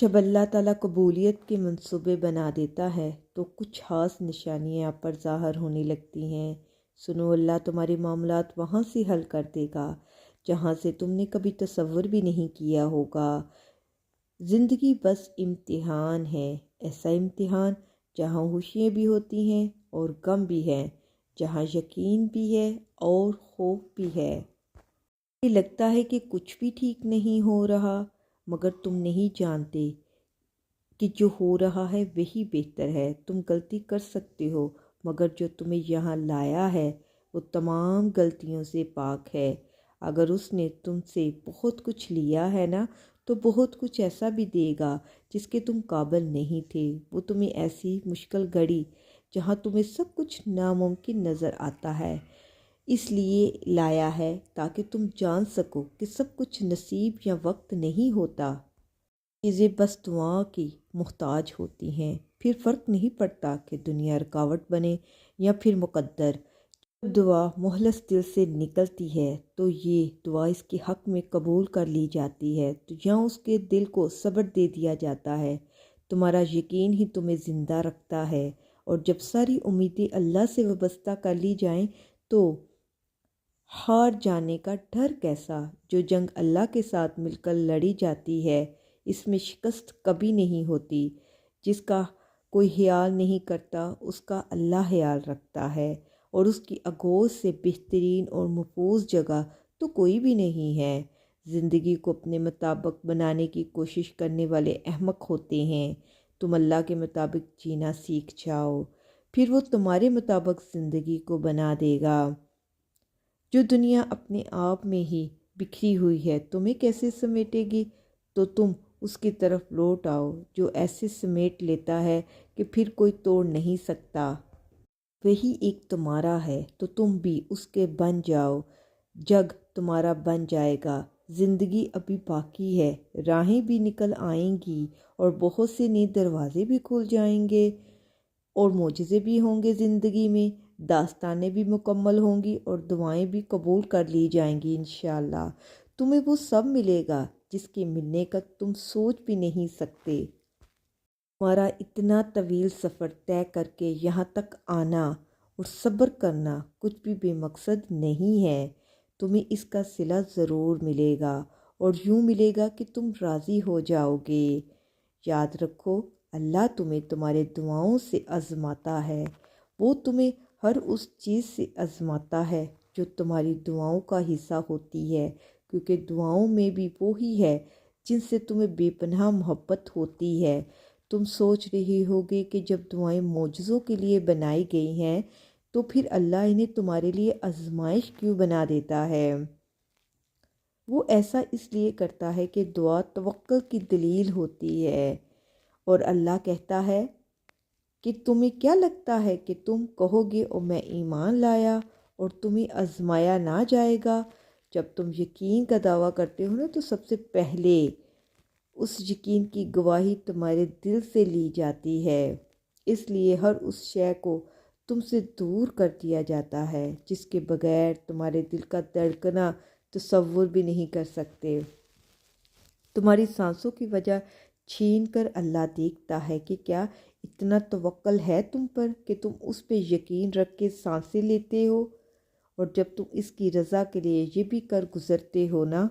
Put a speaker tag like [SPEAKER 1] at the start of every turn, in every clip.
[SPEAKER 1] جب اللہ تعالیٰ قبولیت کے منصوبے بنا دیتا ہے تو کچھ خاص نشانیاں آپ پر ظاہر ہونے لگتی ہیں۔ سنو، اللہ تمہارے معاملات وہاں سے حل کر دے گا جہاں سے تم نے کبھی تصور بھی نہیں کیا ہوگا۔ زندگی بس امتحان ہے، ایسا امتحان جہاں خوشیاں بھی ہوتی ہیں اور غم بھی ہے، جہاں یقین بھی ہے اور خوف بھی ہے۔ یہ لگتا ہے کہ کچھ بھی ٹھیک نہیں ہو رہا، مگر تم نہیں جانتے کہ جو ہو رہا ہے وہی بہتر ہے۔ تم غلطی کر سکتے ہو، مگر جو تمہیں یہاں لایا ہے وہ تمام غلطیوں سے پاک ہے۔ اگر اس نے تم سے بہت کچھ لیا ہے نا، تو بہت کچھ ایسا بھی دے گا جس کے تم قابل نہیں تھے۔ وہ تمہیں ایسی مشکل گھڑی جہاں تمہیں سب کچھ ناممکن نظر آتا ہے اس لیے لایا ہے تاکہ تم جان سکو کہ سب کچھ نصیب یا وقت نہیں ہوتا۔ چیزیں بس دعا کی محتاج ہوتی ہیں، پھر فرق نہیں پڑتا کہ دنیا رکاوٹ بنے یا پھر مقدر۔ جب دعا مخلص دل سے نکلتی ہے تو یہ دعا اس کے حق میں قبول کر لی جاتی ہے، تو یہاں اس کے دل کو صبر دے دیا جاتا ہے۔ تمہارا یقین ہی تمہیں زندہ رکھتا ہے، اور جب ساری امیدیں اللہ سے وابستہ کر لی جائیں تو ہار جانے کا ڈر کیسا؟ جو جنگ اللہ کے ساتھ مل کر لڑی جاتی ہے اس میں شکست کبھی نہیں ہوتی۔ جس کا کوئی خیال نہیں کرتا اس کا اللہ خیال رکھتا ہے، اور اس کی آغوش سے بہترین اور محفوظ جگہ تو کوئی بھی نہیں ہے۔ زندگی کو اپنے مطابق بنانے کی کوشش کرنے والے احمق ہوتے ہیں۔ تم اللہ کے مطابق جینا سیکھ جاؤ، پھر وہ تمہارے مطابق زندگی کو بنا دے گا۔ جو دنیا اپنے آپ میں ہی بکھری ہوئی ہے تمہیں کیسے سمیٹے گی؟ تو تم اس کی طرف لوٹ آؤ جو ایسے سمیٹ لیتا ہے کہ پھر کوئی توڑ نہیں سکتا۔ وہی ایک تمہارا ہے تو تم بھی اس کے بن جاؤ، جگ تمہارا بن جائے گا۔ زندگی ابھی باقی ہے، راہیں بھی نکل آئیں گی اور بہت سے نئے دروازے بھی کھل جائیں گے، اور معجزے بھی ہوں گے زندگی میں، داستانیں بھی مکمل ہوں گی اور دعائیں بھی قبول کر لی جائیں گی انشاءاللہ۔ تمہیں وہ سب ملے گا جس کے ملنے کا تم سوچ بھی نہیں سکتے۔ تمہارا اتنا طویل سفر طے کر کے یہاں تک آنا اور صبر کرنا کچھ بھی بے مقصد نہیں ہے۔ تمہیں اس کا صلہ ضرور ملے گا، اور یوں ملے گا کہ تم راضی ہو جاؤ گے۔ یاد رکھو، اللہ تمہیں تمہارے دعاؤں سے آزماتا ہے۔ وہ تمہیں ہر اس چیز سے آزماتا ہے جو تمہاری دعاؤں کا حصہ ہوتی ہے، کیونکہ دعاؤں میں بھی وہی ہے جن سے تمہیں بے پناہ محبت ہوتی ہے۔ تم سوچ رہے ہوگے کہ جب دعائیں معجزوں کے لیے بنائی گئی ہیں تو پھر اللہ انہیں تمہارے لیے آزمائش کیوں بنا دیتا ہے؟ وہ ایسا اس لیے کرتا ہے کہ دعا توکل کی دلیل ہوتی ہے، اور اللہ کہتا ہے کہ تمہیں کیا لگتا ہے کہ تم کہو گے اور میں ایمان لایا اور تمہیں آزمایا نہ جائے گا؟ جب تم یقین کا دعویٰ کرتے ہو نا تو سب سے پہلے اس یقین کی گواہی تمہارے دل سے لی جاتی ہے، اس لیے ہر اس شے کو تم سے دور کر دیا جاتا ہے جس کے بغیر تمہارے دل کا دھڑکنا تصور بھی نہیں کر سکتے۔ تمہاری سانسوں کی وجہ چھین کر اللہ دیکھتا ہے کہ کیا اتنا توکل ہے تم پر کہ تم اس پہ یقین رکھ کے سانسیں لیتے ہو، اور جب تم اس کی رضا کے لیے یہ بھی کر گزرتے ہو نا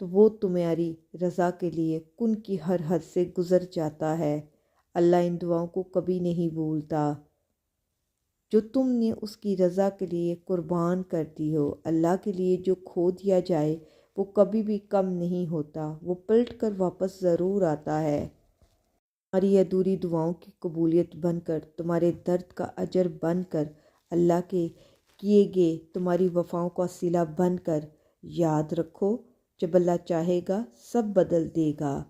[SPEAKER 1] تو وہ تمہاری رضا کے لیے کن کی ہر حد سے گزر جاتا ہے۔ اللہ ان دعاؤں کو کبھی نہیں بھولتا جو تم نے اس کی رضا کے لیے قربان کر دی ہو۔ اللہ کے لیے جو کھو دیا جائے وہ کبھی بھی کم نہیں ہوتا، وہ پلٹ کر واپس ضرور آتا ہے۔ تمہاری ادھوری دعاؤں کی قبولیت بن کر، تمہارے درد کا اجر بن کر، اللہ کے کیے گئے تمہاری وفاؤں کا صلہ بن کر، یاد رکھو جب اللہ چاہے گا سب بدل دے گا۔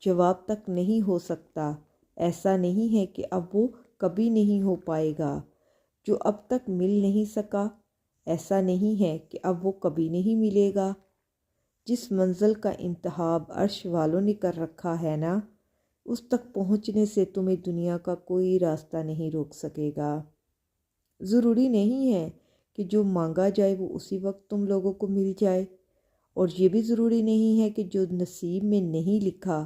[SPEAKER 1] جواب تک نہیں ہو سکتا، ایسا نہیں ہے کہ اب وہ کبھی نہیں ہو پائے گا۔ جو اب تک مل نہیں سکا، ایسا نہیں ہے کہ اب وہ کبھی نہیں ملے گا۔ جس منزل کا انتخاب عرش والوں نے کر رکھا ہے نا، اس تک پہنچنے سے تمہیں دنیا کا کوئی راستہ نہیں روک سکے گا۔ ضروری نہیں ہے کہ جو مانگا جائے وہ اسی وقت تم لوگوں کو مل جائے، اور یہ بھی ضروری نہیں ہے کہ جو نصیب میں نہیں لکھا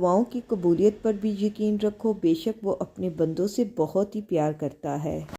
[SPEAKER 1] دعاؤں کی قبولیت پر بھی یقین رکھو، بے شک وہ اپنے بندوں سے بہت ہی پیار کرتا ہے۔